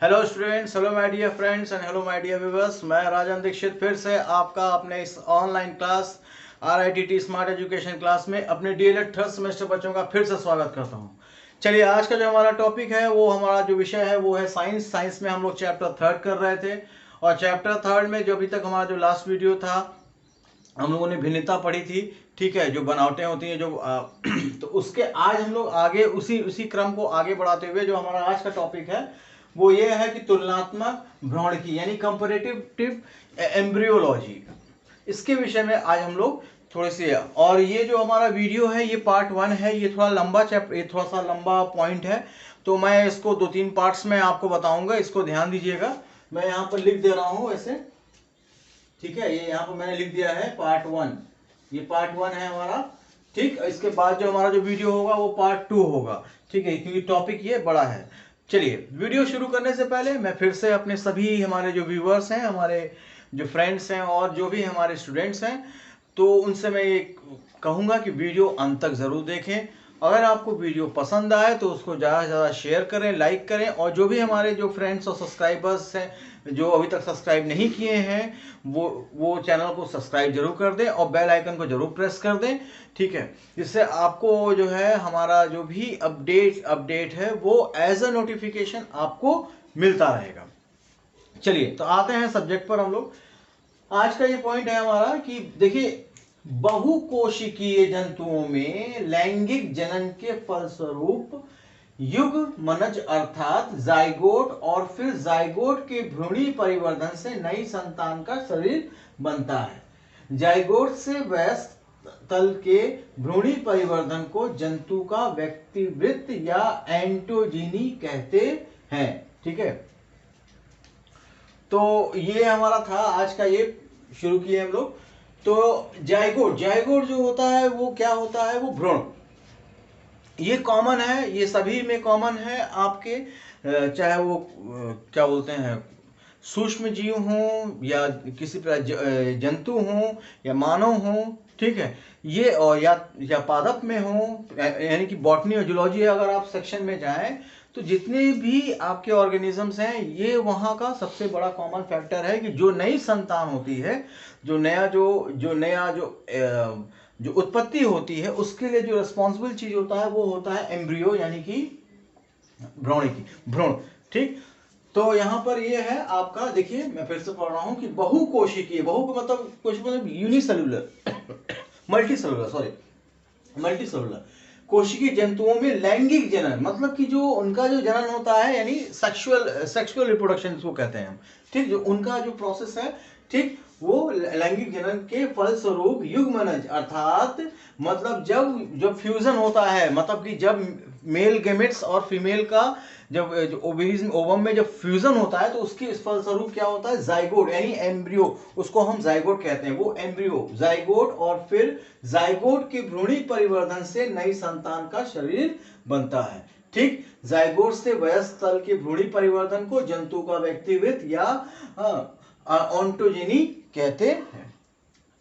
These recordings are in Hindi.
Hello students, hello my dear friends and hello my dear viewers. मैं राजन दीक्षित फिर से आपका अपने इस online class RITT smart education class में अपने DLED थर्ड सेमेस्टर बच्चों का फिर से स्वागत करता हूं। चलिए, आज का जो हमारा टॉपिक है वो हमारा जो विषय है वो है साइंस में हम लोग चैप्टर थर्ड कर रहे थे। और चैप्टर थर्ड में जो अभी तक हमारा जो लास्ट वीडियो था हम लोगों ने भिन्नता पढ़ी थी, ठीक है, जो बनावटें होती हैं जो तो उसके आज हम लोग आगे उसी क्रम को आगे बढ़ाते हुए जो हमारा आज का टॉपिक है वो ये है कि तुलनात्मक भ्रौणिकी यानी कंपैरेटिव एम्ब्रियोलॉजी। इसके विषय में आज हम लोग थोड़े से, और ये जो हमारा वीडियो है ये पार्ट 1 है, ये थोड़ा लंबा चैप्टर, ये थोड़ा सा लंबा पॉइंट है, तो मैं इसको 2-3 पार्ट्स में आपको बताऊंगा, इसको ध्यान दीजिएगा। मैं यहाँ पर लिख दे रहा हूँ ऐसे, ठीक है, ये यहाँ पर मैंने लिख दिया है पार्ट 1, ये पार्ट 1 है हमारा, ठीक। इसके बाद जो हमारा जो वीडियो होगा वो पार्ट 2 होगा, ठीक है, क्योंकि टॉपिक ये बड़ा है। चलिए, वीडियो शुरू करने से पहले मैं फिर से अपने सभी हमारे जो व्यूअर्स हैं, हमारे जो फ्रेंड्स हैं और जो भी हमारे स्टूडेंट्स हैं, तो उनसे मैं ये कहूँगा कि वीडियो अंत तक ज़रूर देखें। अगर आपको वीडियो पसंद आए तो उसको ज़्यादा से ज़्यादा शेयर करें, लाइक करें, और जो भी हमारे जो फ्रेंड्स और सब्सक्राइबर्स हैं जो अभी तक सब्सक्राइब नहीं किए हैं वो चैनल को सब्सक्राइब जरूर कर दें और बेल आइकन को जरूर प्रेस कर दें, ठीक है, जिससे आपको जो है हमारा जो भी अपडेट है वो एज अ नोटिफिकेशन आपको मिलता रहेगा। चलिए, तो आते हैं सब्जेक्ट पर हम लोग। आज का ये पॉइंट है हमारा कि देखिए, बहुकोशिकीय जंतुओं में लैंगिक जनन के फलस्वरूप युग्मनज अर्थात जाइगोट और फिर जाइगोट के भ्रूणी परिवर्धन से नई संतान का शरीर बनता है। जाइगोट से वयस्क तल के भ्रूणी परिवर्धन को जंतु का व्यक्तिवृत्त या एंटोजीनी कहते हैं, ठीक है। तो ये हमारा था आज का, ये शुरू किए हम लोग। तो जाइगोट जो होता है वो क्या होता है, वो भ्रूण, ये कॉमन है, ये सभी में कॉमन है आपके, चाहे वो क्या बोलते हैं सूक्ष्म जीव हों या किसी प्रकार जंतु हों या मानव हों, ठीक है, ये और या पादप में हों, यानी कि बॉटनी और जूलॉजी अगर आप सेक्शन में जाएं तो जितने भी आपके ऑर्गेनिजम्स हैं ये वहाँ का सबसे बड़ा कॉमन फैक्टर है कि जो नई संतान होती है, जो नया जो उत्पत्ति होती है उसके लिए जो रिस्पॉन्सिबल चीज होता है वो होता है एम्ब्रियो यानी कि भ्रूण, ठीक। तो यहाँ पर ये है आपका, देखिए मैं फिर से पढ़ रहा हूँ कि बहुकोशिकीय, बहु का मतलब कोशिकीय मतलब यूनिसेलुलर मल्टीसेलुलर कोशिकीय जंतुओं में लैंगिक जनन, मतलब कि जो उनका जो जनन होता है यानी सेक्सुअल रिप्रोडक्शन इसको कहते हैं हम, ठीक, जो उनका जो प्रोसेस है, ठीक, वो लैंगिक जनन के फलस्वरूप युग्मनज अर्थात मतलब जब फ्यूजन होता है, मतलब कि जब मेल गेमेट्स और फीमेल का जब ओवम में जब फ्यूजन होता है तो उसके इस फलस्वरूप क्या होता है, जाइगोट यानी एम्ब्रियो, उसको हम जाइगोट कहते हैं, वो एम्ब्रियो जाइगोट और फिर जाइगोट के भ्रूणी परिवर्धन से नई संतान का शरीर बनता है, ठीक। जाइगोट से वयस्क तल के भ्रूणी परिवर्तन को जंतु का व्यक्तिवृत्त या ऑन्टोजेनी कहते हैं,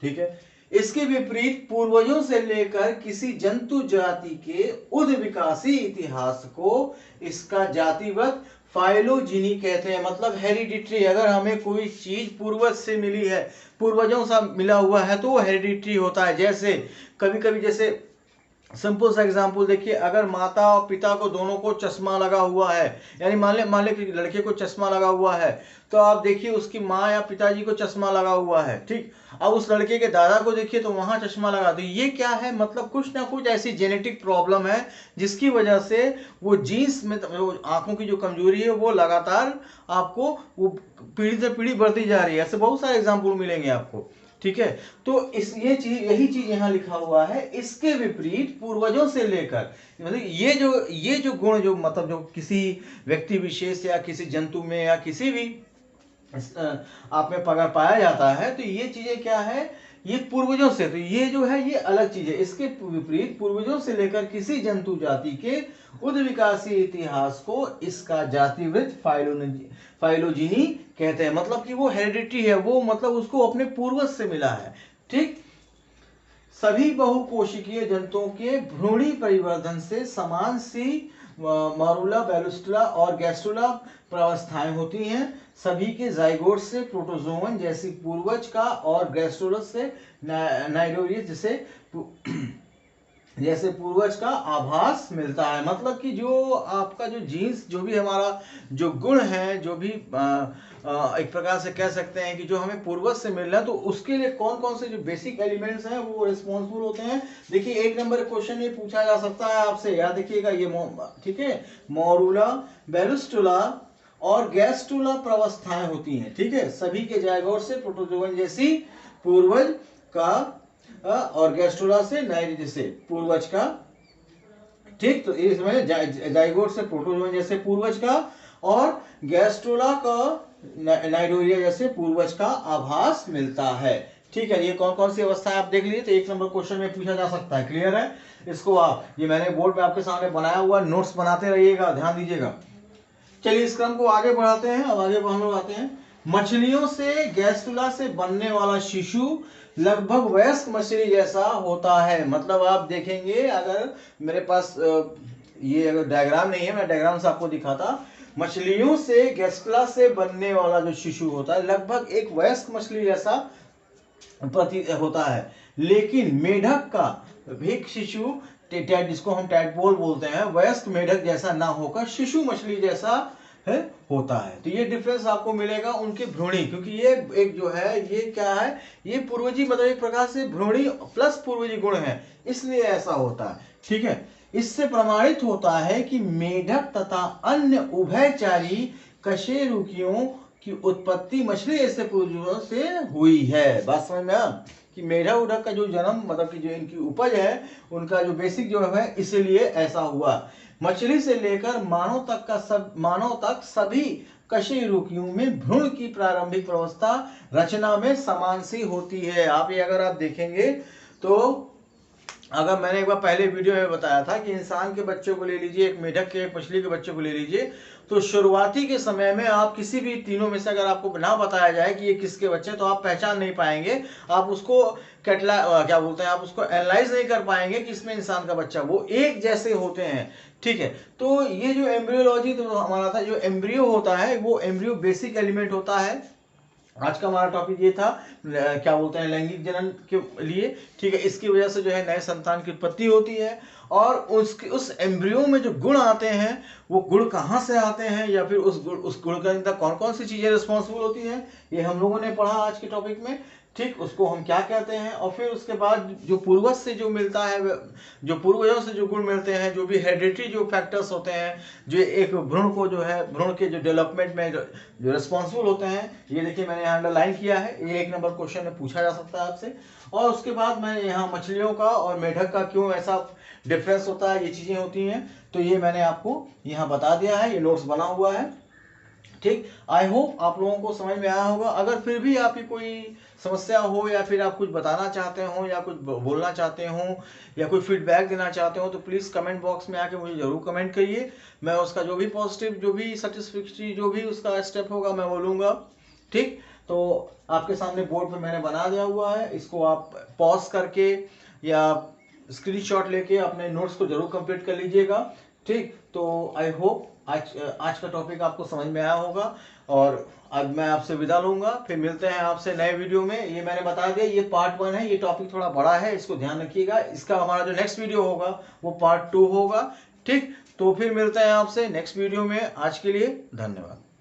ठीक है। इसके विपरीत पूर्वजों से लेकर किसी जंतु जाति के उद्विकासी इतिहास को इसका जातिवत फाइलोजीनी कहते हैं, मतलब हेरिडिटरी। अगर हमें कोई चीज पूर्वज से मिली है, पूर्वजों से मिला हुआ है तो वो हेरिडिटरी होता है। जैसे कभी कभी, जैसे सिंपल सा एग्जांपल देखिए, अगर माता और पिता को दोनों को चश्मा लगा हुआ है, यानी मान ले कि लड़के को चश्मा लगा हुआ है, तो आप देखिए उसकी माँ या पिताजी को चश्मा लगा हुआ है, ठीक। अब उस लड़के के दादा को देखिए तो वहां चश्मा लगा, तो ये क्या है, मतलब कुछ ना कुछ ऐसी जेनेटिक प्रॉब्लम है जिसकी वजह से वो जीन्स में आंखों की जो कमजोरी है वो लगातार आपको वो पीढ़ी से पीढ़ी बढ़ती जा रही है। ऐसे बहुत सारे एग्जाम्पल मिलेंगे आपको, ठीक है। तो यही चीज यहाँ लिखा हुआ है, इसके विपरीत पूर्वजों से लेकर, मतलब ये जो गुण जो मतलब जो किसी व्यक्ति विशेष या किसी जंतु में या किसी भी आप में अगर पाया जाता है तो ये चीजें क्या है, ये पूर्वजों से, तो ये जो है ये अलग चीज है। इसके विपरीत पूर्वजों से लेकर किसी जंतु जाति के उद्विकासी इतिहास को इसका जातिवृत्त फाइलोजीनी कहते हैं, मतलब कि वो हेरिडिटी है, वो मतलब उसको अपने पूर्वज से मिला है, ठीक। सभी बहुकोशिकीय जंतुओं के भ्रूणी परिवर्धन से समान सी मरूला, बेलुस्ट्रा और गैस्ट्रुला प्रावस्थाएं होती हैं। सभी के जाइगोट से प्रोटोजोवन जैसी पूर्वज का और गैस्ट्रोलस से नाइरोरियस जैसे पूर्वज का आभास मिलता है। मतलब कि जो आपका जो जीन्स, जो भी हमारा जो गुण है, जो भी एक प्रकार से कह सकते हैं कि जो हमें पूर्वज से मिल रहा है, तो उसके लिए कौन कौन से जो बेसिक एलिमेंट्स हैं वो रिस्पॉन्सिबल होते हैं। देखिए, एक नंबर क्वेश्चन ये पूछा जा सकता है आपसे, याद रखिएगा ये, ठीक है, मोरूला, बेलुस्ट्रुला और गैस्ट्रुला प्रावस्थाएं होती हैं। ठीक है, सभी के जाइगोट से प्रोटोजोवन जैसी पूर्वज का और गैस्ट्रुला से नाइरोरियस से पूर्वज का। ठीक, तो इसमें जाइगोट से प्रोटोजोवन जैसे पूर्वज का और गैस्ट्रुला का नाइरोरिया जैसे पूर्वज का आभास मिलता है। ठीक है, ये कौन कौन सी अवस्था है आप देख लीजिए, तो एक नंबर क्वेश्चन में पूछा जा सकता है। क्लियर है? इसको आप, ये मैंने बोर्ड पे आपके सामने बनाया हुआ, नोट्स बनाते रहिएगा, ध्यान दीजिएगा। चलिए इस क्रम को आगे बढ़ाते हैं। अब आगे हम लोग आते हैं, मछलियों से गैस्ट्रुला से बनने वाला शिशु लगभग वयस्क मछली जैसा होता है। मतलब आप देखेंगे, अगर मेरे पास ये अगर डायग्राम नहीं है, मैं डायग्राम से आपको दिखाता। मछलियों से गैस्ट्रुला से बनने वाला जो शिशु होता है लगभग एक वयस्क मछली जैसा प्रतीत होता है, लेकिन मेढक का एक शिशु, जिसको हम टैडपोल बोलते हैं, वयस्क मेढक जैसा ना होकर शिशु मछली जैसा है होता है। तो ये डिफरेंस आपको मिलेगा उनके भ्रूणी, क्योंकि ये एक जो है, ये क्या है, ये पूर्वजी, मतलब एक प्रकार से भ्रूणी प्लस पूर्वजी गुण है, इसलिए ऐसा होता है। ठीक है, इससे प्रमाणित होता है कि मेढक तथा अन्य उभयचारी कशेरुकियों की उत्पत्ति मछली जैसे पूर्वजों से हुई है। बात समझ में आ कि मेढक उढक का जो जन्म, मतलब कि जो इनकी उपज है, उनका जो बेसिक जो है, इसीलिए ऐसा हुआ। मछली से लेकर मानव तक सभी कशेरुकियों में भ्रूण की प्रारंभिक अवस्था रचना में समान सी होती है। आप ये अगर आप देखेंगे तो, अगर मैंने एक बार पहले वीडियो में बताया था कि इंसान के बच्चों को ले लीजिए, एक मेढक के, एक मछली के बच्चों को ले लीजिए, तो शुरुआती के समय में आप किसी भी तीनों में से अगर आपको ना बताया जाए कि ये किसके बच्चे, तो आप पहचान नहीं पाएंगे, आप उसको क्या बोलते हैं, आप उसको एनालाइज नहीं कर पाएंगे कि इसमें इंसान का बच्चा, वो एक जैसे होते हैं। ठीक है, तो ये जो एम्ब्रियोलॉजी तो हमारा था, जो एम्ब्रियो होता है वो एम्ब्रियो बेसिक एलिमेंट होता है। आज का हमारा टॉपिक ये था, क्या बोलते हैं, लैंगिक जनन के लिए। ठीक है, इसकी वजह से जो है नए संतान की उत्पत्ति होती है, और उस एम्ब्रियो में जो गुण आते हैं, वो गुण कहाँ से आते हैं, या फिर उस गुण के अंदर कौन कौन सी चीजें रिस्पॉन्सिबल होती हैं, ये हम लोगों ने पढ़ा आज के टॉपिक में। ठीक, उसको हम क्या कहते हैं, और फिर उसके बाद जो पूर्वज से जो मिलता है, जो पूर्वजों से जो गुण मिलते हैं, जो भी हेरिडिटरी जो फैक्टर्स होते हैं, जो एक भ्रूण को जो है, भ्रूण के जो डेवलपमेंट में जो रिस्पॉन्सिबल होते हैं, ये देखिए मैंने यहाँ अंडरलाइन किया है, ये एक नंबर क्वेश्चन में पूछा जा सकता है आपसे। और उसके बाद मैंने यहाँ मछलियों का और मेढक का क्यों ऐसा डिफरेंस होता है, ये चीजें होती हैं, तो ये मैंने आपको यहाँ बता दिया है, ये नोट्स बना हुआ है। ठीक, आई होप आप लोगों को समझ में आया होगा। अगर फिर भी आपकी कोई समस्या हो, या फिर आप कुछ बताना चाहते हो, या कुछ बोलना चाहते हो, या कोई फीडबैक देना चाहते हो, तो प्लीज कमेंट बॉक्स में आके मुझे जरूर कमेंट करिए। मैं उसका जो भी पॉजिटिव, जो भी सेटिस्फैक्टरी, जो भी उसका स्टेप होगा, मैं बोलूँगा। ठीक, तो आपके सामने बोर्ड पे मैंने बना दिया हुआ है, इसको आप पॉज करके या स्क्रीनशॉट लेके अपने नोट्स को जरूर कंप्लीट कर लीजिएगा। ठीक, तो आई होप आज का टॉपिक आपको समझ में आया होगा, और अब मैं आपसे विदा लूंगा। फिर मिलते हैं आपसे नए वीडियो में। ये मैंने बता दिया, ये पार्ट 1 है, ये टॉपिक थोड़ा बड़ा है, इसको ध्यान रखिएगा। इसका हमारा जो नेक्स्ट वीडियो होगा वो पार्ट 2 होगा। ठीक, तो फिर मिलते हैं आपसे नेक्स्ट वीडियो में। आज के लिए धन्यवाद।